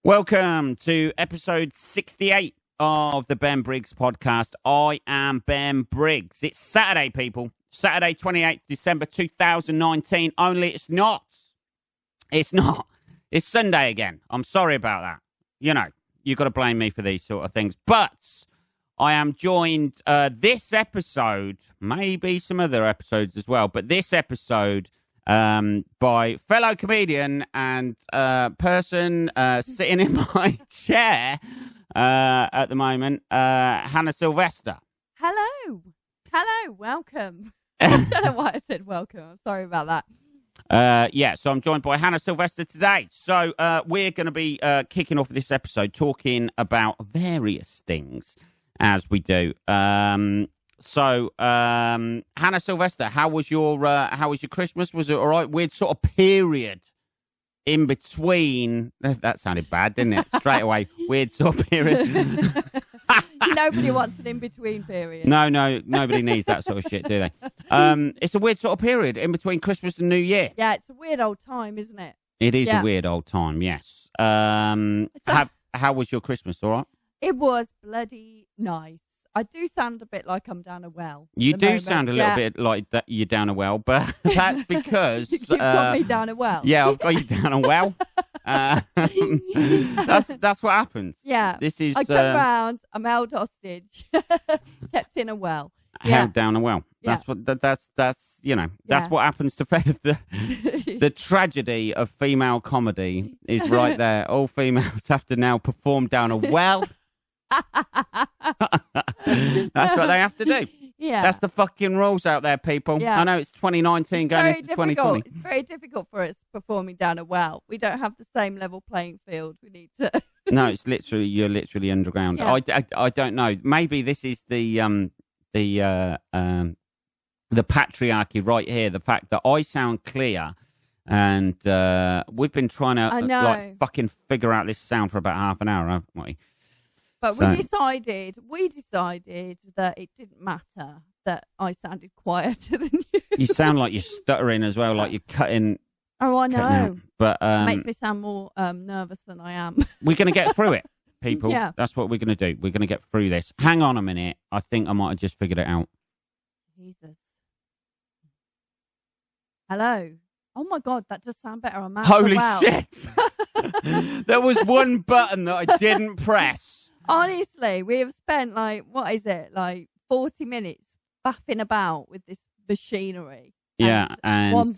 Welcome to episode 68 of the Ben Briggs podcast. I am Ben Briggs. It's Saturday, people. Saturday, 28th December 2019. Only it's not. It's not. It's Sunday again. I'm sorry about that. You know, you've got to blame me for these sort of things. But I am joined this episode, maybe some other episodes as well, but this episode by fellow comedian and person sitting in my chair at the moment, Hannah Silvester. Hello. Hello. Welcome. I don't know why I said welcome. I'm sorry about that. So I'm joined by Hannah Silvester today. So we're going to be kicking off this episode talking about various things as we do. So, Hannah Silvester, how was your Christmas? Was it all right? Weird sort of period in between. That sounded bad, didn't it? Straight away, weird sort of period. Nobody wants an in-between period. No, nobody needs that sort of shit, do they? It's a weird sort of period in between Christmas and New Year. Yeah, it's a weird old time, isn't it? It is a weird old time, yes. How was your Christmas? All right? It was bloody nice. I do sound a bit like I'm down a well. You do sound a little bit like that you're down a well, but that's because... You've got me down a well. Yeah, I've got you down a well. That's what happens. Yeah. This is... I come round, I'm held hostage, kept in a well. Held down a well. Yeah. That's what happens to the tragedy of female comedy is right there. All females have to now perform down a well. That's what they have to do. Yeah. That's the fucking rules out there, people. Yeah. I know it's 2019 going into 2020. It's very difficult for us performing down a well. We don't have the same level playing field. We need to... No, you're literally underground. Yeah. I don't know. Maybe this is the patriarchy right here. The fact that I sound clear, and we've been trying to fucking figure out this sound for about half an hour, haven't we? But we decided that it didn't matter that I sounded quieter than you. You sound like you're stuttering as well, like you're cutting. Oh, I know. But it makes me sound more nervous than I am. We're going to get through it, people. Yeah. That's what we're going to do. We're going to get through this. Hang on a minute. I think I might have just figured it out. Jesus. Hello. Oh, my God. That does sound better. I'm out. Holy shit. There was one button that I didn't press. Honestly, we have spent 40 minutes faffing about with this machinery. Yeah, and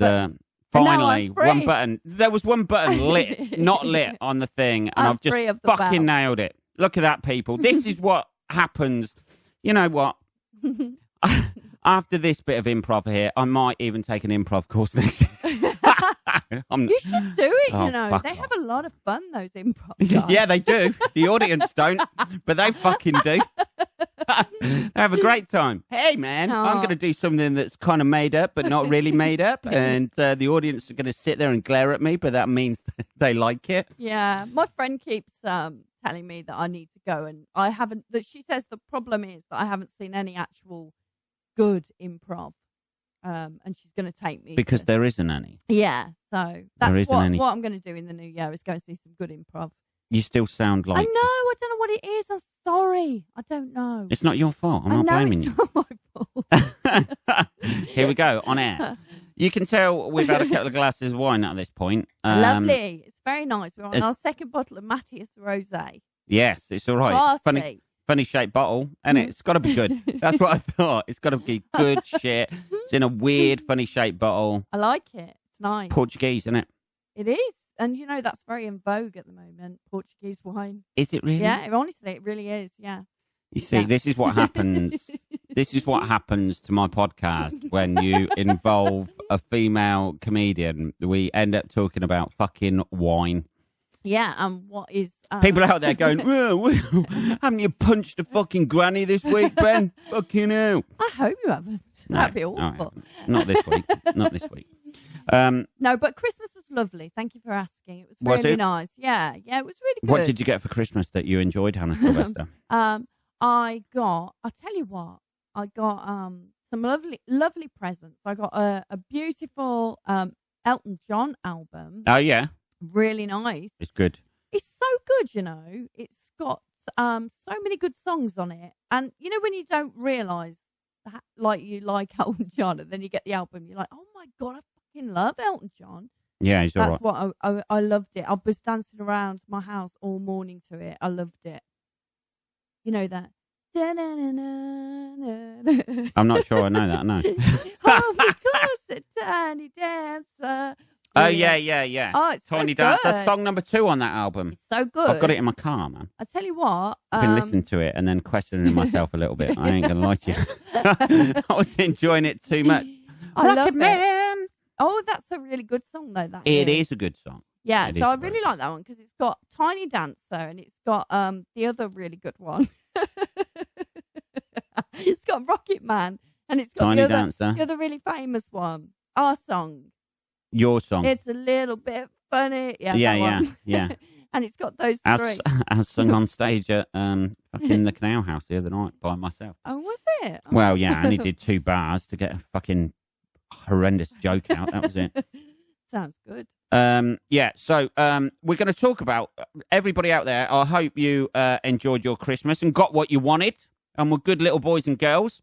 finally, one button. There was one button lit, not lit on the thing, and I've just fucking nailed it. Look at that, people. This is what happens. You know what? After this bit of improv here, I might even take an improv course next year. You should do it, They have a lot of fun, those improv guys. Yeah, they do. The audience don't, but they fucking do. They have a great time. Hey, man, I'm going to do something that's kind of made up, but not really made up. And the audience are going to sit there and glare at me, but that means they like it. Yeah. My friend keeps telling me that I need to go, and I haven't. She says the problem is that I haven't seen any actual good improv. And she's going to take me. Because there isn't any. Yeah, so that's what I'm going to do in the new year is go and see some good improv. You still sound like... I know, I don't know what it is. I'm sorry. I don't know. It's not your fault. I'm not blaming you. It's not my fault. Here we go, on air. You can tell we've had a couple of glasses of wine at this point. Lovely. It's very nice. We're on our second bottle of Matthias Rosé. Yes, it's all right. It's funny shaped bottle, and it's got to be good. That's what I thought. It's got to be good shit. It's in a weird, funny shaped bottle. I like it. It's nice. Portuguese, isn't it? It is. And that's very in vogue at the moment, Portuguese wine. Is it really? Yeah, honestly, it really is. Yeah. You see, this is what happens. This is what happens to my podcast when you involve a female comedian. We end up talking about fucking wine. Yeah, and what is... People out there going, whoa, haven't you punched a fucking granny this week, Ben? Fucking hell. I hope you haven't. No, that'd be awful. Not this week. Not this week. No, but Christmas was lovely. Thank you for asking. It was really nice. Yeah, it was really good. What did you get for Christmas that you enjoyed, Hannah Silvester? I got some lovely presents. I got a beautiful Elton John album. Oh, yeah. Really nice. It's good. It's so good, you know. It's got so many good songs on it. And, you know, when you don't realise that, like, you like Elton John and then you get the album, you're like, oh, my God, I fucking love Elton John. Yeah, he's all right. That's what I loved it. I was dancing around my house all morning to it. I loved it. You know that? I'm not sure I know that, no. Hold me closer, tiny dancer. Oh, yeah. Oh, it's Tiny so Dance. good. That's song number 2 on that album. It's so good. I've got it in my car, man. I tell you what. I've been listening to it and then questioning myself a little bit. I ain't going to lie to you. I was enjoying it too much. I love it, man. Oh, that's a really good song, though. It is a good song. Yeah, It so I is really like that one because it's got Tiny Dancer and it's got the other really good one. It's got Rocket Man and it's got Tiny Dancer. the other really famous one. Our song. Your song. It's a little bit funny. Yeah. And it's got those three. I sung on stage at fucking the Canal House the other night by myself. Oh, was it? Oh. Well, yeah, I only did 2 bars to get a fucking horrendous joke out. That was it. Sounds good. So we're going to talk about everybody out there. I hope you enjoyed your Christmas and got what you wanted and were good little boys and girls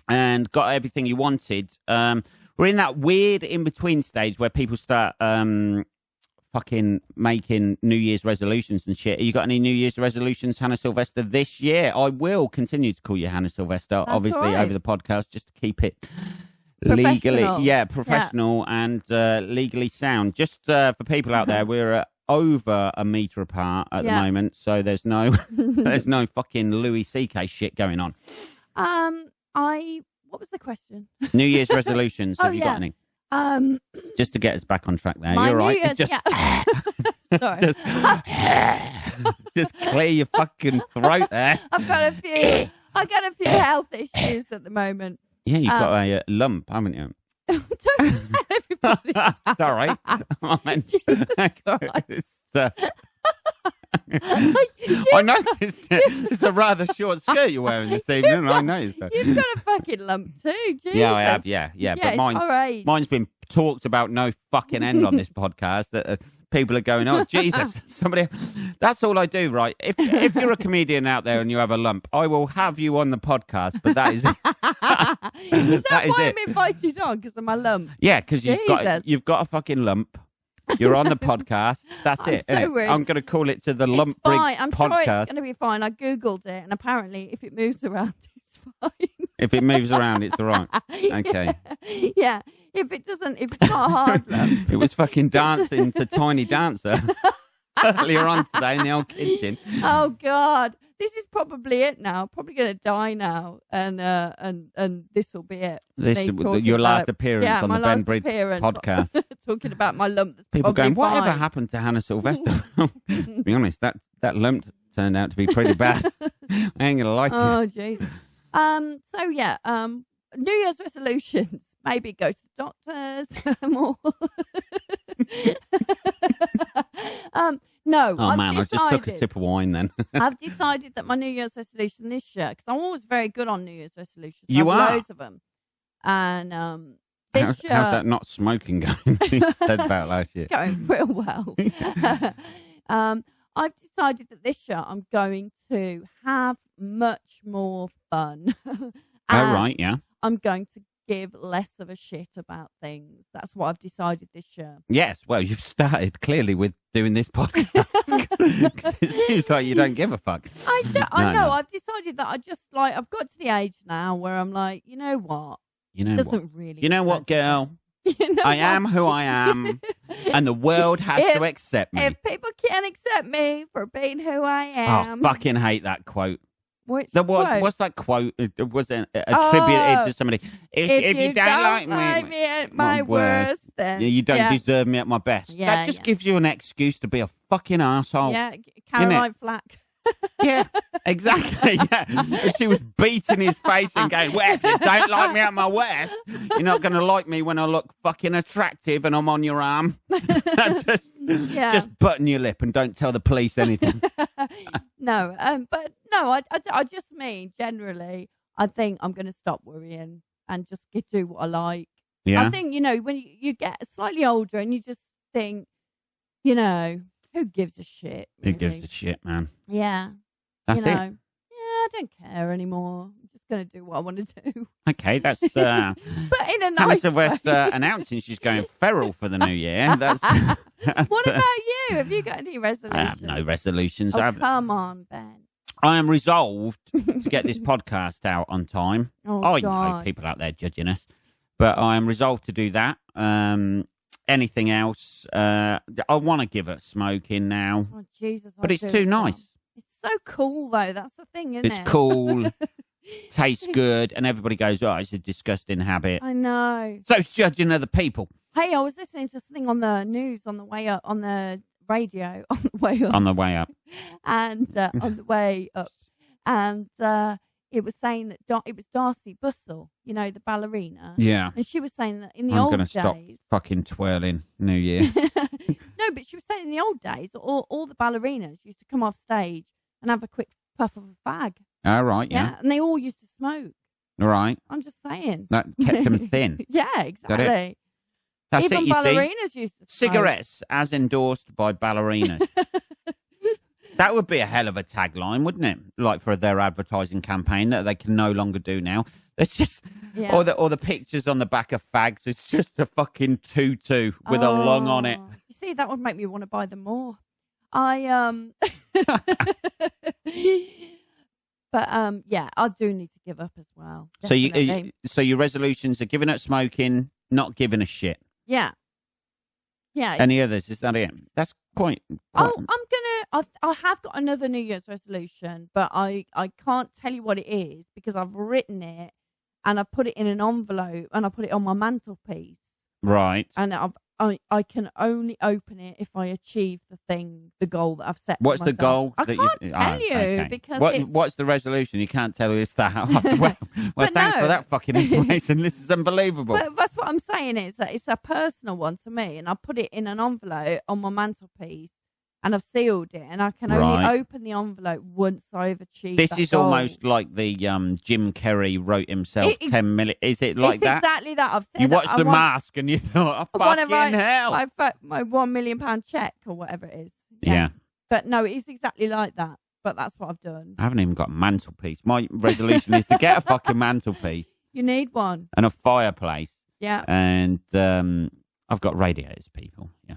and got everything you wanted. We're in that weird in-between stage where people start fucking making New Year's resolutions and shit. You got any New Year's resolutions, Hannah Silvester, this year? I will continue to call you Hannah Silvester, obviously, right. over the podcast, just to keep it professional and legally sound. Just for people out there, we're over a metre apart at the moment, so there's no fucking Louis CK shit going on. What was the question? New Year's resolutions. Have you got any? Just to get us back on track there. You're right. Sorry. Just clear your fucking throat there. I've got a few health issues at the moment. Yeah, you've got a lump, haven't you? Don't tell everybody. Sorry. I meant, I noticed it. It's a rather short skirt you're wearing this evening, and I noticed that. You've got a fucking lump too, Jesus. Yeah, I have, yeah. But mine's been talked about no fucking end on this podcast. That people are going, oh, Jesus, somebody... That's all I do, right? If you're a comedian out there and you have a lump, I will have you on the podcast, but that is it. Is that why I'm invited on? Because of my lump? Yeah, because you've got a fucking lump. You're on the podcast. That's it. So rude. I'm going to call it to the Lump Briggs podcast. I'm sure it's going to be fine. I Googled it, and apparently if it moves around, it's fine. If it moves around, it's all right. Okay. Yeah. If it's not a hard lump. It was fucking dancing to Tiny Dancer earlier on today in the old kitchen. Oh, God. This is probably it now. I'm probably going to die now, and this will be it. Your last appearance on the Ben Briggs podcast. Talking about my lump. That's people going, fine. whatever happened to Hannah Silvester? To be honest, that lump turned out to be pretty bad. I ain't gonna lie to you. Oh, jeez. New Year's resolutions. Maybe go to the doctors more. No. Oh, man, I just took a sip of wine then. I've decided that my New Year's resolution this year, because I'm always very good on New Year's resolutions. You I have are? loads of them. And how's that not smoking going? You said about last year. It's going real well. I've decided that this year I'm going to have much more fun. Right, yeah. I'm going to give less of a shit about things. That's what I've decided this year. Yes, well, you've started clearly with doing this podcast. It seems like you don't give a fuck. I know. I've decided that I've got to the age now where I'm like, you know what? You know what, girl? I am who I am, and the world has to accept me. If people can't accept me for being who I am. Oh, fucking hate that quote. What's that quote? It was attributed to somebody. If you don't like me at my worst, then you don't deserve me at my best. Yeah, that just gives you an excuse to be a fucking arsehole. Yeah, Caroline Flack. Yeah, exactly. Yeah, she was beating his face and going, "Well, if you don't like me at my worst, you're not going to like me when I look fucking attractive and I'm on your arm." Just button your lip and don't tell the police anything. I just mean generally. I think I'm going to stop worrying and just do what I like. Yeah. I think when you get slightly older and you just think, Who gives a shit? Who Really? gives a shit, man? Yeah. That's you know, it. Yeah, I don't care anymore. I'm just going to do what I want to do. Okay, that's but in a Hannah nice Silvester way. announcing she's going feral for the new year. That's What about you? Have you got any I resolutions? have no resolutions. Oh, come on, Ben. I am resolved to get this podcast out on time. Oh, I God. know people out there judging us, but I am resolved to do that. Anything else? I want to give up smoking now, Oh, Jesus. but I it's do too as well. nice. It's so cool, though. That's the thing, isn't It's it? cool, tastes good, and everybody goes, "Oh, it's a disgusting habit." I know. So it's judging other people Hey, I was listening to something on the news on the way up, on the radio, on the way up. on the way up. And on the way up. And it was saying that it was Darcy Bussell, you know, the ballerina. Yeah, And she was saying that in the I'm old going to stop days. fucking twirling New Year. No, but she was saying in the old days, all the ballerinas used to come off stage and have a quick puff of a fag. All right, yeah. And they all used to smoke. All right. I'm just saying. That kept them thin. Yeah, exactly. That's Even it, you see. ballerinas used to smoke. Cigarettes as endorsed by ballerinas. That would be a hell of a tagline, wouldn't it? Like for their advertising campaign that they can no longer do now. It's just, Yeah. or the pictures on the back of fags. It's just a fucking tutu with a lung on it. You see, that would make me want to buy them more. But yeah, I do need to give up as well. Definitely. So your resolutions are giving up smoking, not giving a shit. Yeah. Any others? Is that it? That's quite. I have got another New Year's resolution, but I can't tell you what it is because I've written it and I've put it in an envelope and I put it on my mantelpiece. Right. And I can only open it if I achieve the goal that I've set. What's for the myself. goal? I can't tell you okay. because what's the resolution? You can't tell us that. Well, thanks for that fucking information. This is unbelievable. But that's what I'm saying is that it's a personal one to me, and I put it in an envelope on my mantelpiece, and I've sealed it, and I can only open the envelope once I've achieved. This that is goal. almost like the Jim Carrey wrote himself 10 million. Is it like it's that? Exactly that. I've said You watched The Mask and you thought, oh, fucking hell. My £1 million check or whatever it is. Yeah. But no, it's exactly like that. But that's what I've done. I haven't even got a mantelpiece. My resolution is to get a fucking mantelpiece. You need one. And a fireplace. Yeah. And I've got radiators, people. Yeah.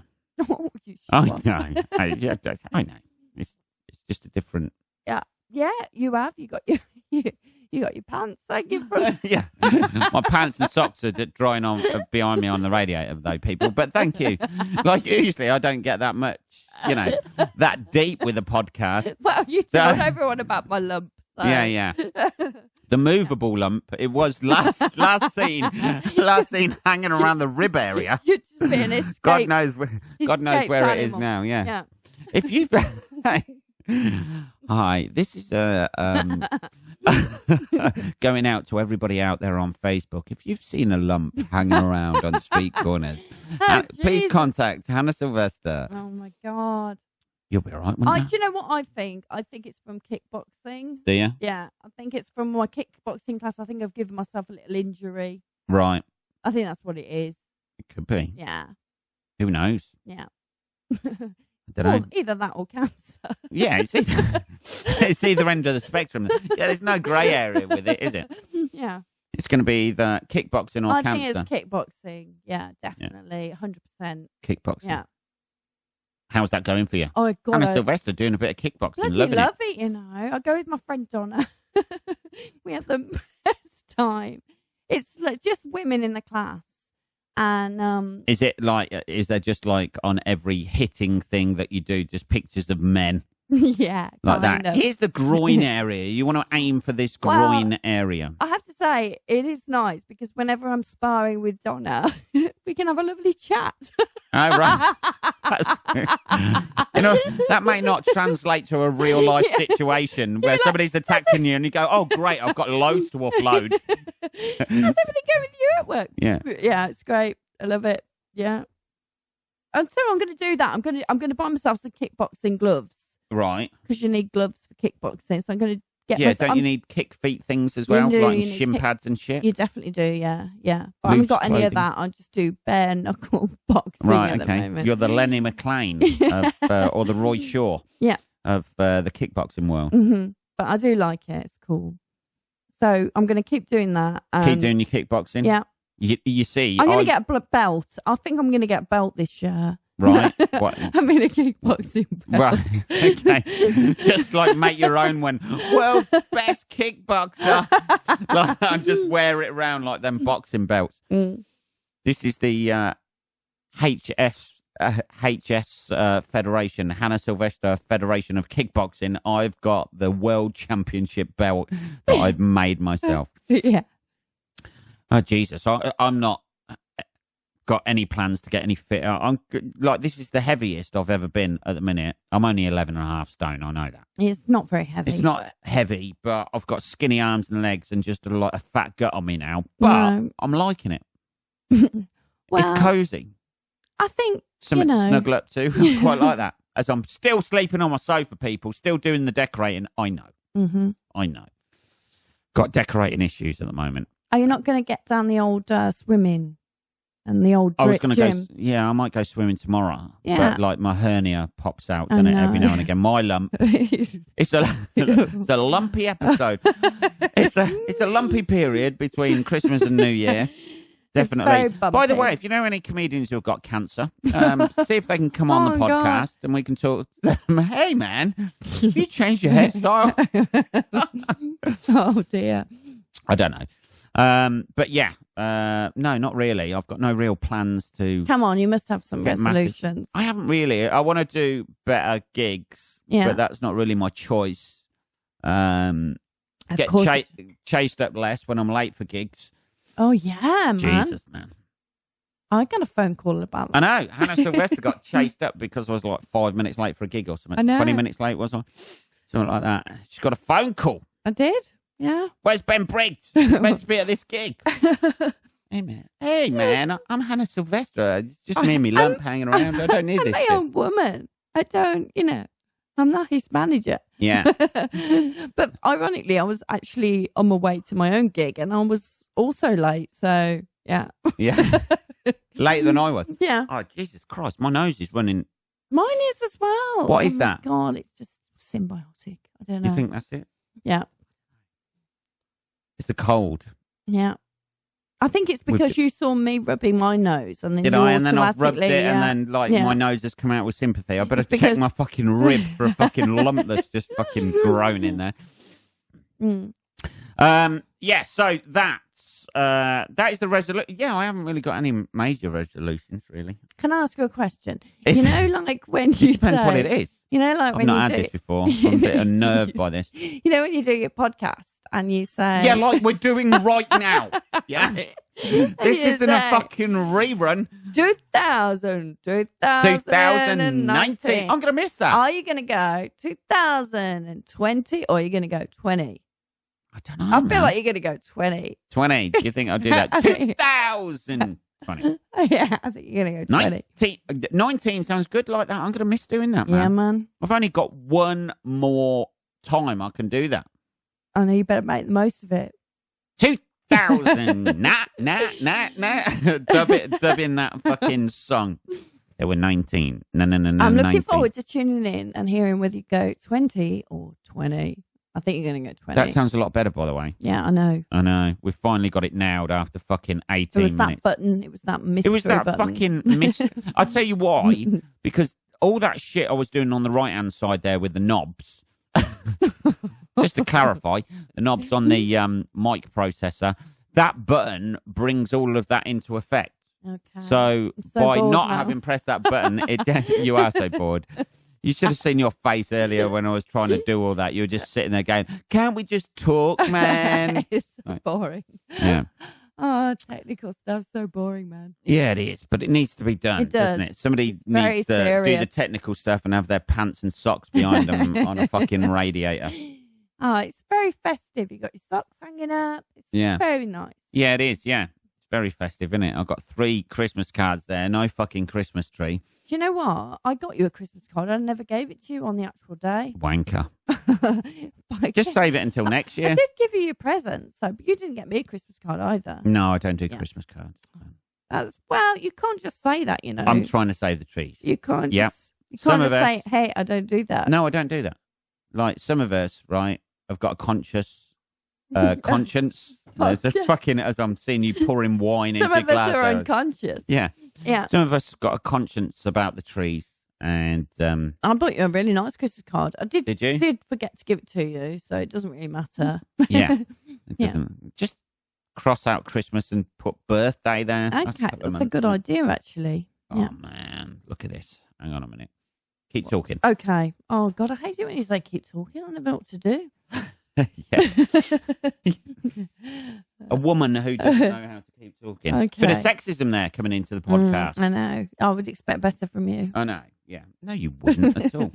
Oh, you I sure? know. I know. It's just a different. Yeah, you have. You got your pants. Thank you for. Yeah. My pants and socks are drying on behind me on the radiator, though, people. But thank you. Like, usually I don't get that much, that deep with a podcast. Well, you told everyone about my lump. So. Yeah. The movable lump. It was last seen hanging around the rib area. You're just being escaped. God knows where it is now. Yeah. If you hi, this is going out to everybody out there on Facebook. If you've seen a lump hanging around on street corners, please contact Hannah Silvester. Oh my God. You'll be all right, won't you? Do you know what I think? I think it's from kickboxing. Do you? Yeah, I think it's from my kickboxing class. I think I've given myself a little injury. Right. I think that's what it is. It could be. Yeah. Who knows? Yeah. I don't know. Either that or cancer. Yeah, it's either end of the spectrum. Yeah, there's no grey area with it, is it? Yeah. It's going to be either kickboxing or cancer. I think it's kickboxing. Yeah, definitely. 100%. Kickboxing. Yeah. How's that going for you? Oh, God. Hannah Silvester doing a bit of kickboxing. Love it, I go with my friend Donna. We have the best time. It's like just women in the class. And is there just like on every hitting thing that you do, just pictures of men? Yeah. Like that. Of. Here's the groin area. You want to aim for this groin area. I have to say, it is nice because whenever I'm sparring with Donna, we can have a lovely chat. Oh, right. That may not translate to a real life situation where somebody's attacking you and you go, oh, great, I've got loads to offload. How's everything going with you at work? Yeah. Yeah, it's great. I love it. Yeah. And so I'm going to do that. I'm going to buy myself some kickboxing gloves. Right. Because you need gloves for kickboxing. So I'm going to Don't you need kick feet things as well, like shin pads and shit? You definitely do, yeah. But I haven't got any of that. I just do bare knuckle boxing at the moment. You're the Lenny McLean or the Roy Shaw of the kickboxing world. Mm-hmm. But I do like it. It's cool. So I'm going to keep doing that. Keep doing your kickboxing? Yeah. You see, I'm going to get a belt. I think I'm going to get a belt this year. Right. What? I'm in a kickboxing belt. Right. Okay. Just like make your own one. World's best kickboxer. Like, I just wear it around like them boxing belts. This is the HS Federation, Hannah Silvester Federation of Kickboxing. I've got the World Championship belt that I've made myself. Yeah. Oh, Jesus. I'm not got any plans to get any fitter. I'm like, this is the heaviest I've ever been at the minute. I'm only 11.5 stone. I know that. It's not very heavy. It's not heavy, but I've got skinny arms and legs and just a fat gut on me now. But I'm liking it. Well, it's cozy. I think, something to snuggle up to. I quite like that. As I'm still sleeping on my sofa, people, still doing the decorating. I know. Mm-hmm. I know. Got decorating issues at the moment. Are you not going to get down the old swimming and the old I was going to gym? go. Yeah, I might go swimming tomorrow. Yeah. But like my hernia pops out, doesn't it? Every now and again. My lump. It's a lumpy episode. It's a lumpy period between Christmas and New Year. Definitely. By the way, if you know any comedians who've got cancer, see if they can come on the podcast and we can talk to them. Hey, man, have you changed your hairstyle? Oh, dear. I don't know. But yeah, no, not really. I've got no real plans to. Come on, you must have some resolutions. I haven't really. I want to do better gigs, but that's not really my choice. Get chased up less when I'm late for gigs. Oh, yeah, man. Jesus, man. I got a phone call about that. I I know. Hannah Silvester got chased up because I was like 5 minutes late for a gig or something. I know. 20 minutes late, was I? Something like that. She got a phone call. I did, yeah. Where's Ben Briggs? He's meant to be at this gig. Hey, man. I'm Hannah Silvester. It's just me and me lump hanging around. I don't need this I'm my own woman. I don't, I'm not his manager. Yeah. But ironically, I was actually on my way to my own gig and I was also late. So, yeah. Yeah. Later than I was. Yeah. Oh, Jesus Christ. My nose is running. Mine is as well. What is that? God, it's just symbiotic. I don't know. You think that's it? Yeah. It's the cold. Yeah. I think it's because you saw me rubbing my nose and then did I? And then I've rubbed it and then my nose has come out with sympathy. I better check my fucking rib for a fucking lump that's just fucking grown in there. Yeah, so that is the resolution. Yeah, I haven't really got any major resolutions, really. Can I ask you a question? Like when you depends what it is. Like I've when not had this before. I'm a bit unnerved by this. When you do your podcast and you say... Yeah, like we're doing right now. Yeah. This isn't a fucking rerun. 2019. I'm going to miss that. Are you going to go 2020 or are you going to go 20? I don't know. I feel like you're going to go 20. 20. Do you think I'll do that? 2020. Yeah, I think you're going to go 20. 19 sounds good like that. I'm going to miss doing that, man. Yeah, man. I've only got one more time I can do that. I know, you better make the most of it. 2000. Nah. Dub in that fucking song. There were 19. No. I'm looking 19. forward to tuning in and hearing whether you go 20 or 20. I think you're going to go 20. That sounds a lot better, by the way. Yeah, I know. We've finally got it nailed after fucking 18 minutes. It was that button. It was that mystery button. It was that fucking mystery. I'll tell you why. Because all that shit I was doing on the right-hand side there with the knobs, just to clarify, the knobs on the mic processor, that button brings all of that into effect. Okay. So by not having pressed that button, you are so bored. You should have seen your face earlier when I was trying to do all that. You were just sitting there going, can't we just talk, man? It's so boring. Yeah. Oh, technical stuff, so boring, man. Yeah, it is, but it needs to be done, doesn't it? Somebody needs to do the technical stuff and have their pants and socks behind them on a fucking radiator. Oh, it's very festive. You got your socks hanging up. It's very nice. Yeah, it is, yeah. It's very festive, isn't it? I've got 3 Christmas cards there, no fucking Christmas tree. Do you know what? I got you a Christmas card. I never gave it to you on the actual day. Wanker. But Just save it until next year. I did give you your present, so but you didn't get me a Christmas card either. No, I don't do Christmas cards. Well, you can't just say that, you know. I'm trying to save the trees. You can't Yep. just, you can't just say, hey, I don't do that. No, I don't do that. Like some of us, right, have got a conscience. There's the fucking, as I'm seeing you pouring wine into your glass. Some of us are unconscious. Yeah. Yeah. Some of us got a conscience about the trees. And I bought you a really nice Christmas card. I did. Did you? Did forget to give it to you, so it doesn't really matter. Yeah. It doesn't. Just cross out Christmas and put birthday there. Okay, that's a good idea, actually. Oh, man. Look at this. Hang on a minute. Keep talking. Okay. Oh, God, I hate it when you say keep talking. I never know what to do. A woman who doesn't know how to keep talking. Okay. Bit of sexism there coming into the podcast. I know. I would expect better from you. I know. Yeah. No, you wouldn't at all.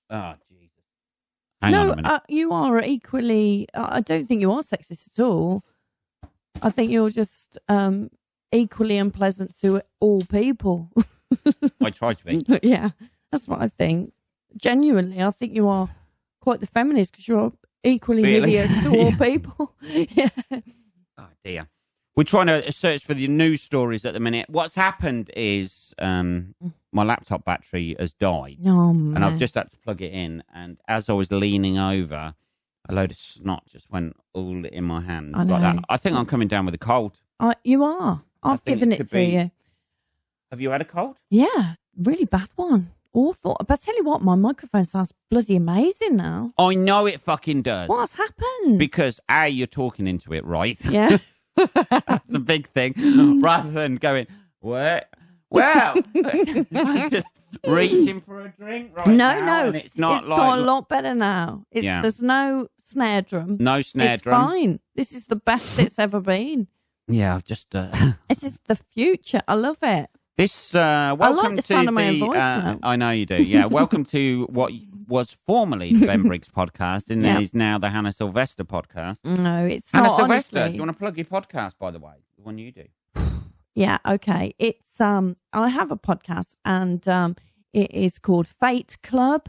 Oh, Jesus. Hang on a minute. You are equally. I don't think you are sexist at all. I think you're just equally unpleasant to all people. I try to be. Yeah, that's what I think. Genuinely, I think you are quite the feminist because you're equally hideous to all people. Yeah. Oh, dear. We're trying to search for the news stories at the minute. What's happened is my laptop battery has died. Oh, man. And I've just had to plug it in. And as I was leaning over, a load of snot just went all in my hand. I like that. know. I think I'm coming down with a cold. You are. I've given it to you. Have you had a cold? Yeah, really bad one. Awful. But I tell you what, my microphone sounds bloody amazing now. I know it fucking does. What's happened? Because A, you're talking into it, right? Yeah. That's the big thing. Rather than going, what? Well, I'm just reaching for a drink right now. No. And it's not got a lot better now. There's no snare drum. No snare drum. It's fine. This is the best it's ever been. Yeah, I've just... This is the future. I love it. This, welcome I like the sound of my own voice now. I know you do, yeah. Welcome to what was formerly the Ben Briggs podcast and is now the Hannah Silvester podcast. No, it's Hannah not, Silvester, honestly. do you want to plug your podcast, by the way? The one you do. Yeah, okay. It's I have a podcast and it is called Fate Club.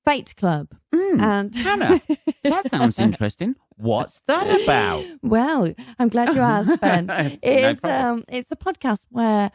Fate Club. And Hannah, that sounds interesting. What's that about? Well, I'm glad you asked, Ben. No problem. It's a podcast where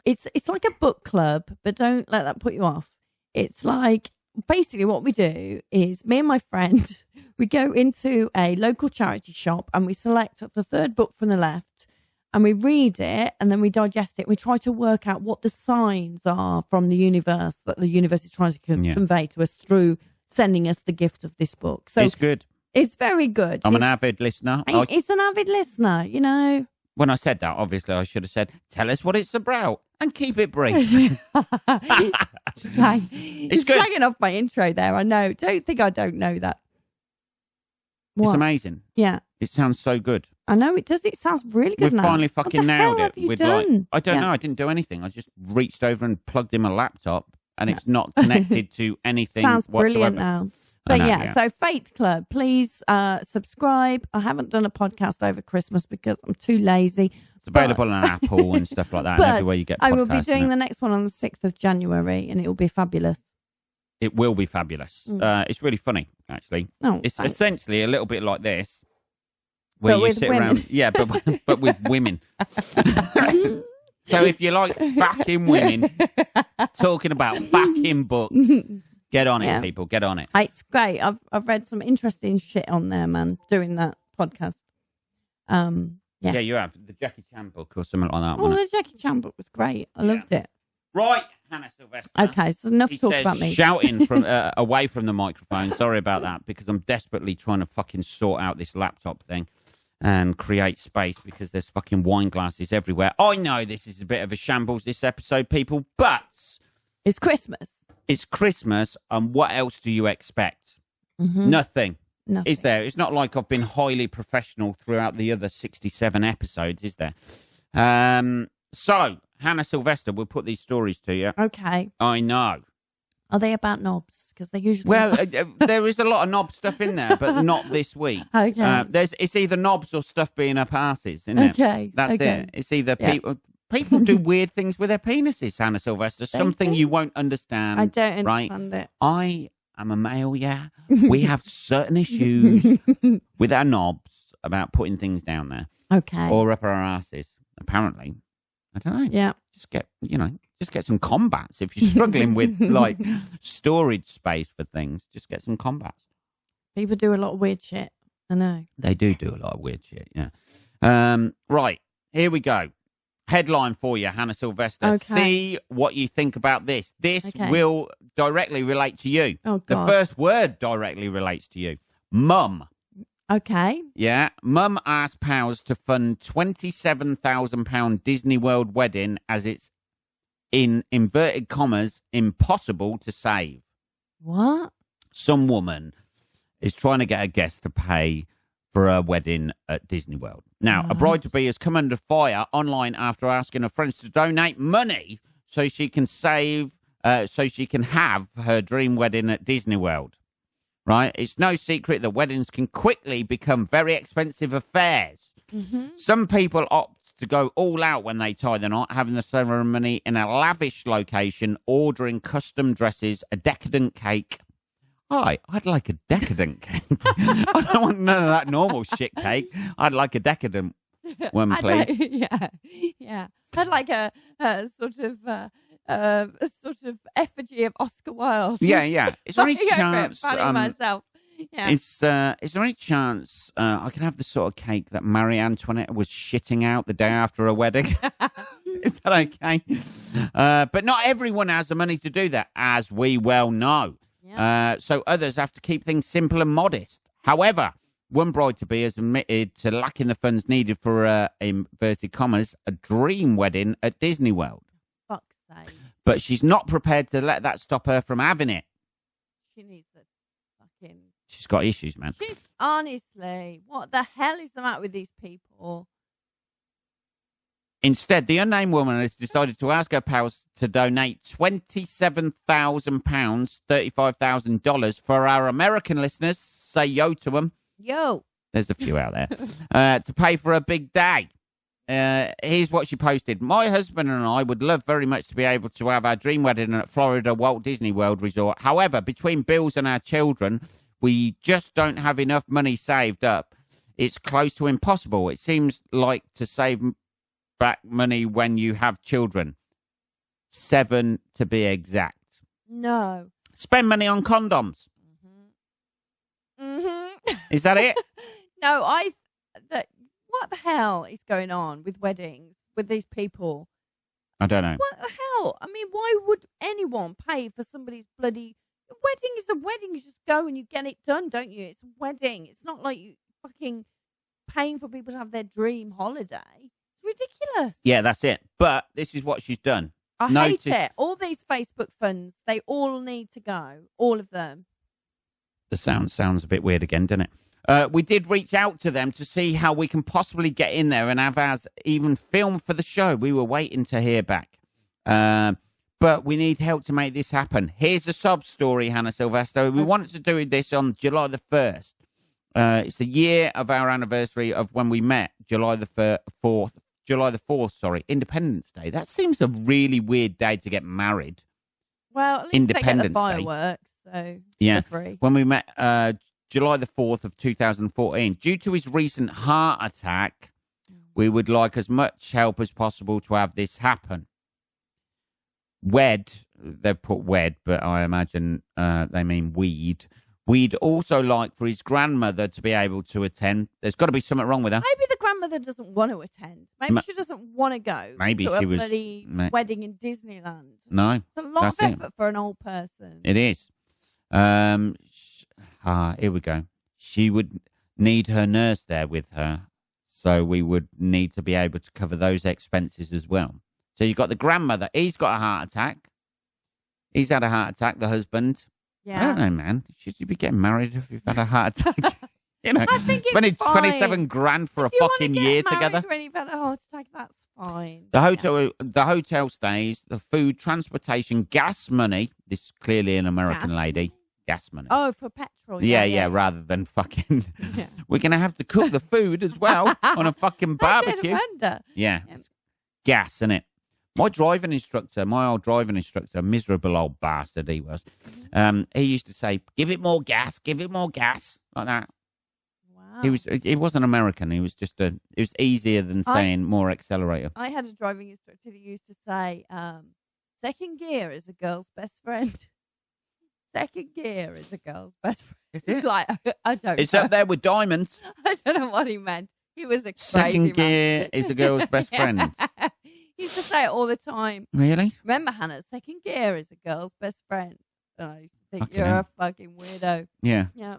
it's like a book club, but don't let that put you off. It's like basically what we do is me and my friend, we go into a local charity shop and we select the third book from the left and we read it and then we digest it. We try to work out what the signs are from the universe that the universe is trying to convey to us through sending us the gift of this book. So it's good. It's very good. I'm an avid listener. It's an avid listener, you know. When I said that, obviously, I should have said, tell us what it's about and keep it brief. It's good. slagging off my intro there, I know. Don't think I don't know that. What? It's amazing. Yeah. It sounds so good. I know it does. It sounds really good We've now. finally fucking nailed it. What the hell have you done? I don't know. I didn't do anything. I just reached over and plugged in my laptop and it's not connected to anything Sounds whatsoever. brilliant now. But so Fate Club, please subscribe. I haven't done a podcast over Christmas because I'm too lazy. It's available on Apple and stuff like that and everywhere you get podcasts. I will be doing the next one on the 6th of January and it will be fabulous. It will be fabulous. It's really funny, actually. Oh, it's thanks. essentially a little bit like this. Where you sit women. around. Yeah, but with women. So if you like fucking women talking about fucking books, get on it, people. Get on it. It's great. I've read some interesting shit on there, man, doing that podcast. Yeah, you have. The Jackie Chan book or something like that. Oh, the Jackie Chan book was great. I loved it. Right, Hannah Silvester. Okay, so enough talk about me. Shouting from away from the microphone. Sorry about that, because I'm desperately trying to fucking sort out this laptop thing and create space because there's fucking wine glasses everywhere. I know this is a bit of a shambles, this episode, people, but... It's Christmas. It's Christmas, and what else do you expect? Mm-hmm. Nothing. Is there? It's not like I've been highly professional throughout the other 67 episodes, is there? So, Hannah Silvester, we'll put these stories to you. Okay. I know. Are they about knobs? Because they usually... Well, there is a lot of knob stuff in there, but not this week. Okay. It's either knobs or stuff being up asses, isn't it? Okay. That's it. It's either People do weird things with their penises, Hannah Silvester. Something you won't understand. I don't understand it. I am a male, yeah. We have certain issues with our knobs about putting things down there. Okay. Or up our asses, apparently. I don't know. Yeah. Just get some combats. If you're struggling with, like, storage space for things, just get some combats. People do a lot of weird shit. I know. They do a lot of weird shit, yeah. Right, here we go. Headline for you, Hannah Silvester. Okay. See what you think about this. This will directly relate to you. Oh, God. The first word directly relates to you. Mum. Okay. Yeah. Mum asked pals to fund £27,000 Disney World wedding as it's, in inverted commas, impossible to save. What? Some woman is trying to get a guest to pay for a wedding at Disney World. Now, a bride-to-be has come under fire online after asking her friends to donate money so she can have her dream wedding at Disney World. Right? It's no secret that weddings can quickly become very expensive affairs. Mm-hmm. Some people opt to go all out when they tie the knot, having the ceremony in a lavish location, ordering custom dresses, a decadent cake. Hi, I'd like a decadent cake. I don't want none of that normal shit cake. I'd like a decadent one, please. Yeah. I'd like a sort of effigy of Oscar Wilde. Yeah. Is there any chance? Myself. Yeah. Is there any chance I can have the sort of cake that Marie Antoinette was shitting out the day after a wedding? Is that okay? But not everyone has the money to do that, as we well know. Yeah. So others have to keep things simple and modest. However, one bride-to-be has admitted to lacking the funds needed for, inverted commas, a dream wedding at Disney World. Fuck's sake. But she's not prepared to let that stop her from having it. She needs a fucking... She's got issues, man. Honestly, what the hell is the matter with these people? Instead, the unnamed woman has decided to ask her pals to donate £27,000, $35,000 for our American listeners. Say yo to them. Yo. There's a few out there. To pay for a big day. Here's what she posted. My husband and I would love very much to be able to have our dream wedding at Florida Walt Disney World Resort. However, between bills and our children, we just don't have enough money saved up. It's close to impossible. It seems like to save back money when you have children. 7 to be exact. No. Spend money on condoms. Mm-hmm. Is that it? No, what the hell is going on with weddings, with these people? I don't know. What the hell? I mean, why would anyone pay for somebody's bloody... A wedding is a wedding. You just go and you get it done, don't you? It's a wedding. It's not like you fucking paying for people to have their dream holiday. It's ridiculous. Yeah, that's it. But this is what she's done. I hate it. All these Facebook funds, they all need to go. All of them. The sounds a bit weird again, doesn't it? We did reach out to them to see how we can possibly get in there and have ours even filmed for the show. We were waiting to hear back. But we need help to make this happen. Here's a sob story, Hannah Silvester. We wanted to do this on July the 1st. It's the year of our anniversary of when we met, July the 4th, Independence Day. That seems a really weird day to get married. Well, at least Independence they get the fireworks, so yeah. Free. When we met July the 4th of 2014, due to his recent heart attack, we would like as much help as possible to have this happen. They've put wed, but I imagine they mean weed. We'd also like for his grandmother to be able to attend. There's got to be something wrong with her. Maybe the grandmother doesn't want to attend. Maybe she doesn't want to go. Maybe to she a was bloody wedding in Disneyland. No, it's a lot of effort for an old person. It is. Here we go. She would need her nurse there with her, so we would need to be able to cover those expenses as well. So you've got the grandmother. He's got a heart attack. He's had a heart attack, the husband. Yeah. I don't know, man. Should you be getting married if you've had a heart attack? You know, I think it's 27 grand for a fucking year together. When you've had a heart attack, that's fine. The hotel stays, the food, transportation, gas money. This is clearly an American lady. Gas money. Oh, for petrol. Yeah, rather than fucking... We're going to have to cook the food as well on a fucking barbecue. I did wonder. Yeah. gas, isn't it? My old driving instructor, miserable old bastard he was, he used to say, give it more gas, like that. Wow. He wasn't American. He was it was easier than saying more accelerator. I had a driving instructor that used to say, second gear is a girl's best friend. Second gear is a girl's best friend. Is it? Like, I don't know. It's up there with diamonds. I don't know what he meant. He was a Second crazy gear man. is a girl's best friend. He used to say it all the time. Really? Remember, Hannah, second gear is a girl's best friend. And I used to think, Fucking you're hell. a fucking weirdo. Yeah. Yeah.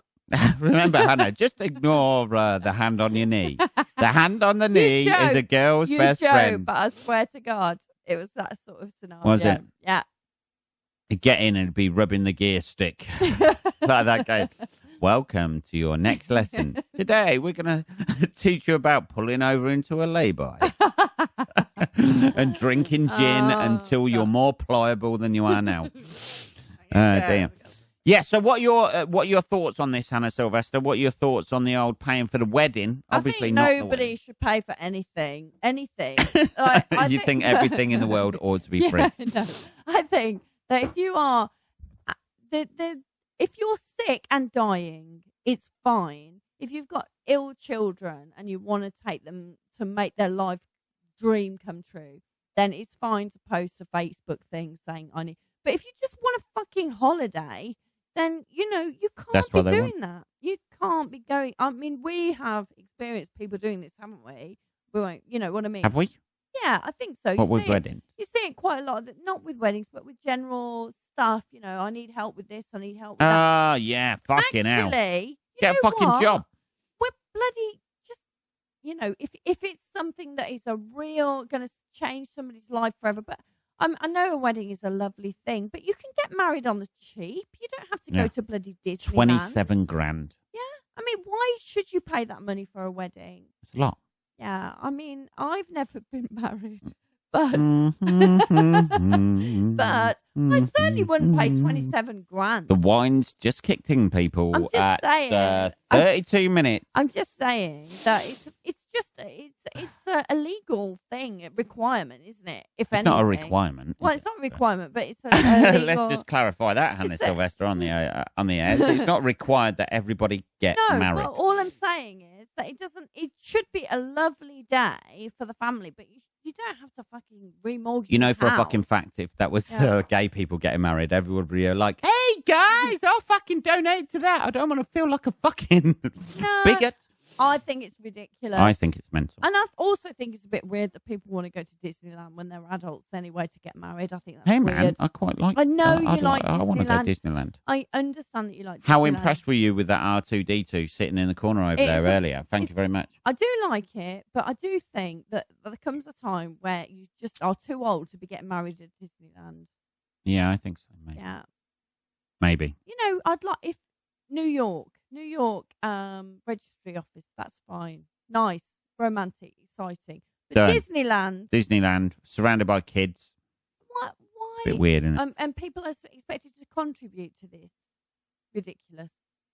Remember, Hannah, just ignore the hand on your knee. The hand on the knee joke. is a girl's You best joke, friend. but I swear to God, it was that sort of scenario. Was it? Yeah. He'd get in and be rubbing the gear stick. Like that game. Welcome to your next lesson. Today, we're going to teach you about pulling over into a lay-by and drinking gin until you're more pliable than you are now. Damn. Yeah, so what are your thoughts on this, Hannah Silvester? What are your thoughts on the old paying for the wedding? Obviously, I think not nobody should pay for anything. Anything. You think everything in the world ought to be free? No. I think that if you are, if you're sick and dying, it's fine. If you've got ill children and you want to take them to make their life dream come true, then it's fine to post a Facebook thing saying I need. But if you just want a fucking holiday, then, you That's can't what be they doing that. You can't be going. I mean, we have experienced people doing this, haven't we? We won't, you know what I mean? Have we? Yeah, I think so. What with wedding? You see it quite a lot, not with weddings, but with general stuff. I need help with this, I need help with that. Oh, yeah, fucking hell. Actually, Get a fucking job. We're bloody just, if it's something that is going to change somebody's life forever, but I know a wedding is a lovely thing, but you can get married on the cheap. You don't have to go to bloody Disneyland. 27 grand. Yeah. I mean, why should you pay that money for a wedding? It's a lot. Yeah. I mean, I've never been married, but but I certainly wouldn't pay 27 grand. The wine's just kicked in, people. I'm just at saying. 32 minutes. I'm just saying that it's a legal thing, a requirement, isn't it? If It's not a requirement. Well, it's not a requirement, but it's a legal... Let's just clarify that, Hannah Silvester, on the air. So it's not required that everybody get married. Well, all I'm saying is that it should be a lovely day for the family, but you don't have to fucking remortgage For a house. fucking fact, if that was gay people getting married, everyone would be like, hey, guys, I'll fucking donate to that. I don't want to feel like a fucking bigot. I think it's ridiculous. I think it's mental. And I also think it's a bit weird that people want to go to Disneyland when they're adults anyway to get married. I think that's Hey, weird. man, I quite like I know you like I want to go Disneyland. Disneyland. I understand that you like Disneyland. How impressed were you with that R2-D2 sitting in the corner over there earlier? Thank you very much. I do like it, but I do think that there comes a time where you just are too old to be getting married at Disneyland. Yeah, I think so, maybe. Yeah. Maybe. I'd like if New York registry office, that's fine. Nice, romantic, exciting. But Done. Disneyland, surrounded by kids. Why? It's a bit weird, isn't it? And people are expected to contribute to this.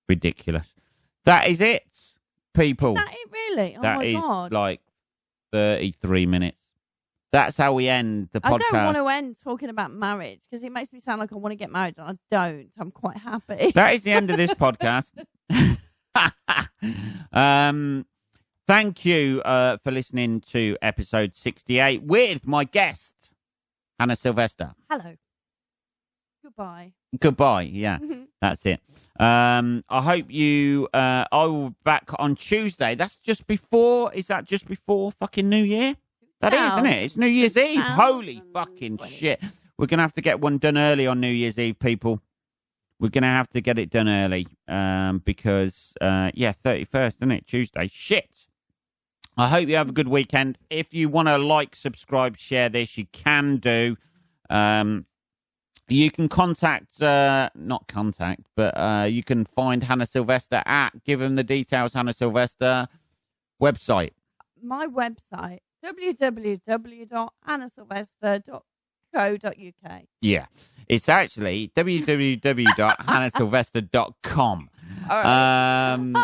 Ridiculous. That is it, people. Is that it, really? Oh, That my is God. like 33 minutes. That's how we end the podcast. I don't want to end talking about marriage because it makes me sound like I want to get married, and I don't. I'm quite happy. That is the end of this podcast. Thank you for listening to episode 68 with my guest, Hannah Silvester. Hello. Goodbye. Goodbye. Yeah, that's it. I hope you. I will be back on Tuesday. That's just before. Is that just before fucking New Year? That is, isn't it? It's New Year's Eve. Holy fucking shit. We're going to have to get one done early on New Year's Eve, people. We're going to have to get it done early because, 31st, isn't it? Tuesday. Shit. I hope you have a good weekend. If you want to like, subscribe, share this, you can do. You can you can find Hannah Silvester give them the details, Hannah Silvester website. My website, www.hannahsilvester.co.uk. Yeah. It's actually www.hannahsilvester.com. I'm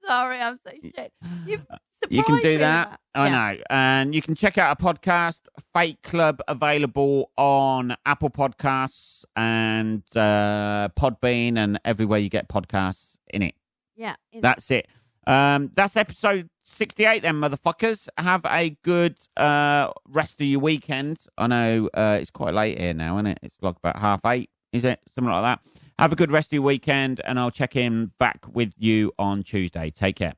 sorry, I'm so shit. You've You can do surprising, that. I Yeah. know. And you can check out our podcast, Fake Club, available on Apple Podcasts and Podbean and everywhere you get podcasts in it. Yeah. That's it. That's episode 68 then, motherfuckers. Have a good rest of your weekend. I know it's quite late here now, isn't it? It's like about 8:30, is it? Something like that. Have a good rest of your weekend, and I'll check in back with you on Tuesday. Take care.